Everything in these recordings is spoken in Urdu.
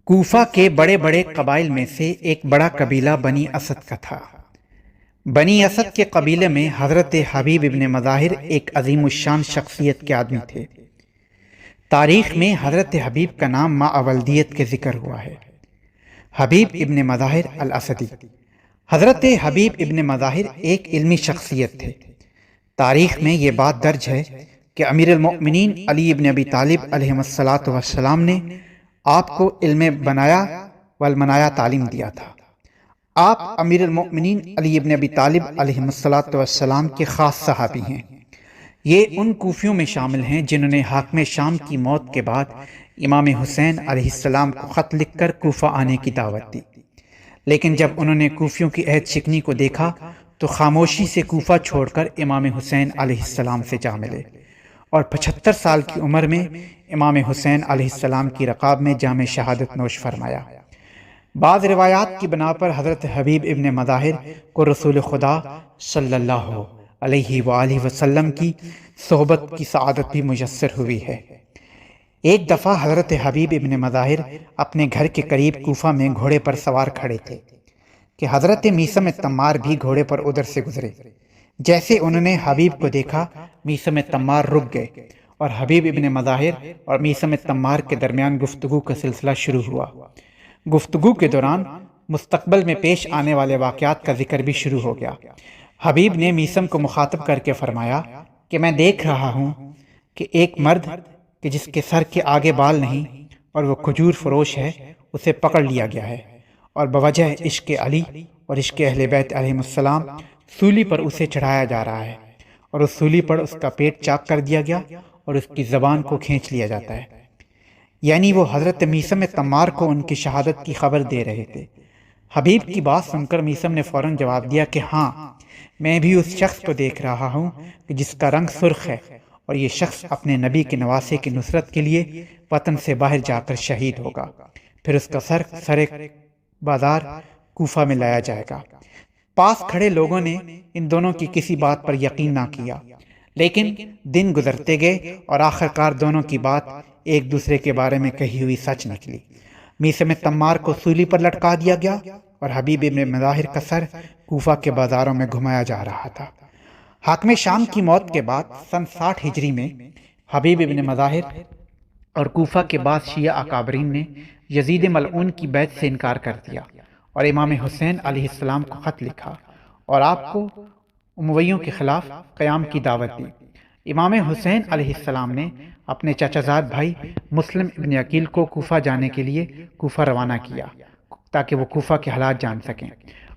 کوفہ کے بڑے بڑے قبائل میں سے ایک بڑا قبیلہ بنی اسد کا تھا۔ بنی اسد کے قبیلے میں حضرت حبیب ابن مظاہر ایک عظیم الشان شخصیت کے آدمی تھے۔ تاریخ میں حضرت حبیب کا نام ماولدیت کے ذکر ہوا ہے۔ حبیب ابن مظاہر الاسدی۔ حضرت حبیب ابن مظاہر ایک علمی شخصیت تھے۔ تاریخ میں یہ بات درج ہے کہ امیر المؤمنین علی ابن ابی طالب علیہ السلام نے آپ کو علم بنایا والمنایا تعلیم دیا تھا۔ آپ امیر المؤمنین علی ابن ابی طالب علیہ السلام کے خاص صحابی ہیں۔ یہ ان کوفیوں میں شامل ہیں جنہوں نے حاکم شام کی موت کے بعد امام حسین علیہ السلام کو خط لکھ کر کوفہ آنے کی دعوت دی، لیکن جب انہوں نے کوفیوں کی عہد شکنی کو دیکھا تو خاموشی سے کوفہ چھوڑ کر امام حسین علیہ السلام سے جا ملے اور 75 سال کی عمر میں امام حسین علیہ السلام کی رقاب میں جام شہادت نوش فرمایا۔ بعض روایات کی بنا پر حضرت حبیب ابن مظاہر کو رسول خدا صلی اللہ علیہ وآلہ وسلم کی صحبت کی سعادت بھی میسر ہوئی ہے۔ ایک دفعہ حضرت حبیب ابن مظاہر اپنے گھر کے قریب کوفہ میں گھوڑے پر سوار کھڑے تھے کہ حضرت میثم تمار بھی گھوڑے پر ادھر سے گزرے۔ جیسے انہوں نے حبیب کو دیکھا، میثم تمار رک گئے اور حبیب ابن مظاہر اور میثم تمار کے درمیان گفتگو کا سلسلہ شروع ہوا۔ گفتگو کے دوران مستقبل میں پیش آنے والے واقعات کا ذکر بھی شروع ہو گیا۔ حبیب نے میثم کو مخاطب کر کے فرمایا کہ میں دیکھ رہا ہوں کہ ایک مرد کہ جس کے سر کے آگے بال نہیں اور وہ کھجور فروش ہے، اسے پکڑ لیا گیا ہے اور بوجہ عشق علی اور عشق اہل بیت علیہ السلام سولی پر اسے چڑھایا جا رہا ہے، اور اس سولی پر اس کا پیٹ چاک کر دیا گیا اور اس کی زبان کو کھینچ لیا جاتا ہے۔ یعنی وہ حضرت میثم تمار کو ان کی شہادت کی خبر دے رہے تھے۔ حبیب کی بات سن کر میثم نے فوراً جواب دیا کہ ہاں، میں بھی اس شخص کو دیکھ رہا ہوں کہ جس کا رنگ سرخ ہے، اور یہ شخص اپنے نبی کے نواسے کی نصرت کے لیے وطن سے باہر جا کر شہید ہوگا، پھر اس کا سر بازار کوفہ میں لایا جائے گا۔ پاس کھڑے لوگوں نے ان دونوں کی کسی بات پر یقین نہ کیا، لیکن دن گزرتے گئے اور آخرکار دونوں کی بات ایک دوسرے کے بارے میں کہی ہوئی سچ نکلی۔ میثم تمار کو سولی پر لٹکا دیا گیا اور حبیب ابن مظاہر کا سر کوفہ کے بازاروں میں گھمایا جا رہا تھا۔ حاکم شام کی موت کے بعد سن 60 ہجری میں حبیب ابن مظاہر اور کوفہ کے بعض شیعہ اکابرین نے یزید ملعون کی بیعت سے انکار کر دیا اور امام حسین علیہ السلام کو خط لکھا اور آپ کو امویوں کے خلاف قیام کی دعوت دی۔ امام حسین علیہ السلام نے اپنے چچا زاد بھائی مسلم ابن عقیل کو کوفہ جانے کے لیے کوفہ روانہ کیا تاکہ وہ کوفہ کے حالات جان سکیں،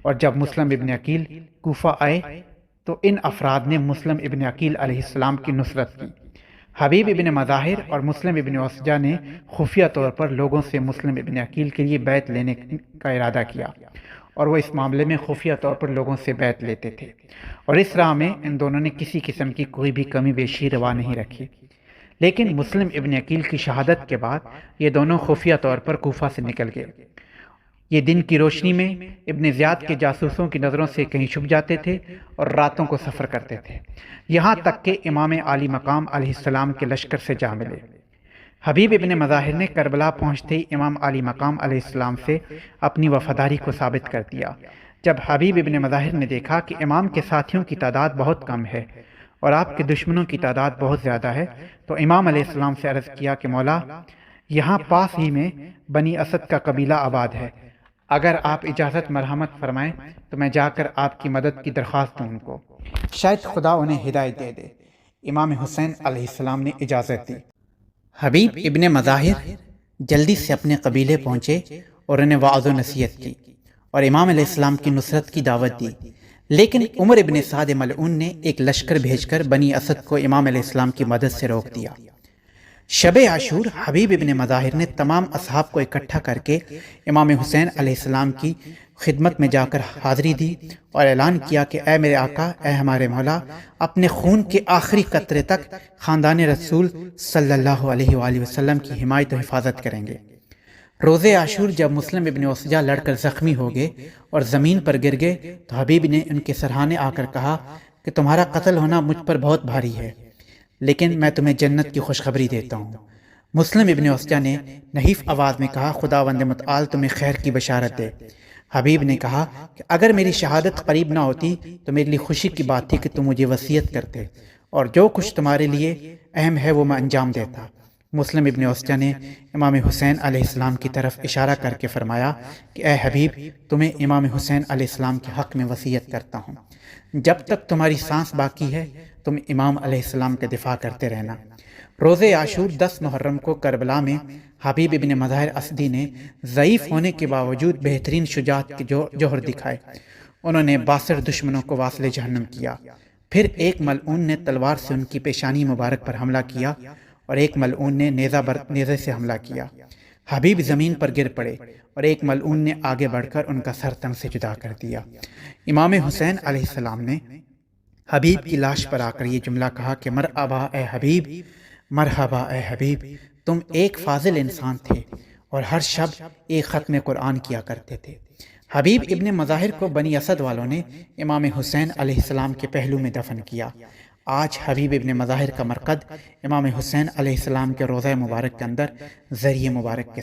اور جب مسلم ابن عقیل کوفہ آئے تو ان افراد نے مسلم ابن عقیل علیہ السلام کی نصرت کی۔ حبیب ابن مظاہر اور مسلم ابن وسجہ نے خفیہ طور پر لوگوں سے مسلم ابن عقیل کے لیے بیعت لینے کا ارادہ کیا، اور وہ اس معاملے میں خفیہ طور پر لوگوں سے بیعت لیتے تھے، اور اس راہ میں ان دونوں نے کسی قسم کی کوئی بھی کمی بیشی روا نہیں رکھی۔ لیکن مسلم ابن عقیل کی شہادت کے بعد یہ دونوں خفیہ طور پر کوفہ سے نکل گئے۔ یہ دن کی روشنی میں ابن زیاد کے جاسوسوں کی نظروں سے کہیں چھپ جاتے تھے اور راتوں کو سفر کرتے تھے، یہاں تک کہ امام علی مقام علیہ السلام کے لشکر سے جا ملے۔ حبیب ابن مظاہر نے کربلا پہنچتے ہی امام علی مقام علیہ السلام سے اپنی وفاداری کو ثابت کر دیا۔ جب حبیب ابن مظاہر نے دیکھا کہ امام کے ساتھیوں کی تعداد بہت کم ہے اور آپ کے دشمنوں کی تعداد بہت زیادہ ہے، تو امام علیہ السلام سے عرض کیا کہ مولا، یہاں پاس ہی میں بنی اسد کا قبیلہ آباد ہے، اگر آپ اجازت مرحمت فرمائیں تو میں جا کر آپ کی مدد کی درخواست دوں ان کو، شاید خدا انہیں ہدایت دے دے۔ امام حسین علیہ السلام نے اجازت دی۔ حبیب ابن مظاہر جلدی سے اپنے قبیلے پہنچے اور انہیں وعظ و نصیحت کی اور امام علیہ السلام کی نصرت کی دعوت دی، لیکن عمر ابن سعد ملعون نے ایک لشکر بھیج کر بنی اسد کو امام علیہ السلام کی مدد سے روک دیا۔ شب عاشور حبیب ابن مظاہر نے تمام اصحاب کو اکٹھا کر کے امام حسین علیہ السلام کی خدمت میں جا کر حاضری دی اور اعلان کیا کہ اے میرے آقا، اے ہمارے مولا، اپنے خون کے آخری قطرے تک خاندان رسول صلی اللہ علیہ وآلہ وسلم کی حمایت و حفاظت کریں گے۔ روز عاشور جب مسلم ابن وسجہ لڑ کر زخمی ہو گئے اور زمین پر گر گئے تو حبیب نے ان کے سرہانے آ کر کہا کہ تمہارا قتل ہونا مجھ پر بہت بھاری ہے، لیکن میں تمہیں جنت کی خوشخبری دیتا ہوں۔ مسلم ابن عسجہ نے نحیف آواز میں کہا خداوند متعال تمہیں خیر کی بشارت دے۔ حبیب نے کہا کہ اگر میری شہادت قریب نہ ہوتی تو میرے لیے خوشی کی بات تھی کہ تم مجھے وصیت کرتے اور جو کچھ تمہارے لیے اہم ہے وہ میں انجام دیتا۔ مسلم ابن عسجہ نے امام حسین علیہ السلام کی طرف اشارہ کر کے فرمایا کہ اے حبیب تمہیں امام حسین علیہ السلام کے حق میں وصیت کرتا ہوں، جب تک تمہاری سانس باقی ہے تم امام علیہ السلام کا دفاع کرتے رہنا۔ روز عاشور 10 محرم کو کربلا میں حبیب ابن مظاہر اسدی نے ضعیف ہونے کے باوجود بہترین شجاعت کے جوہر دکھائے۔ انہوں نے 62 دشمنوں کو واصل جہنم کیا۔ پھر ایک ملعون نے تلوار سے ان کی پیشانی مبارک پر حملہ کیا اور ایک ملعون نے نیزے سے حملہ کیا۔ حبیب زمین پر گر پڑے اور ایک ملعون نے آگے بڑھ کر ان کا سر تن سے جدا کر دیا۔ امام حسین علیہ السلام نے حبیب کی لاش پر آ کر یہ جملہ کہا کہ مرحبا اے حبیب، مرحبا اے حبیب، تم ایک فاضل انسان تھے اور ہر شب ایک ختم قرآن کیا کرتے تھے۔ حبیب ابن مظاہر کو بنی اسد والوں نے امام حسین علیہ السلام کے پہلو میں دفن کیا۔ آج حبیب ابن مظاہر کا مرقد امام حسین علیہ السلام کے روضہ مبارک کے اندر ذریعہ مبارک کے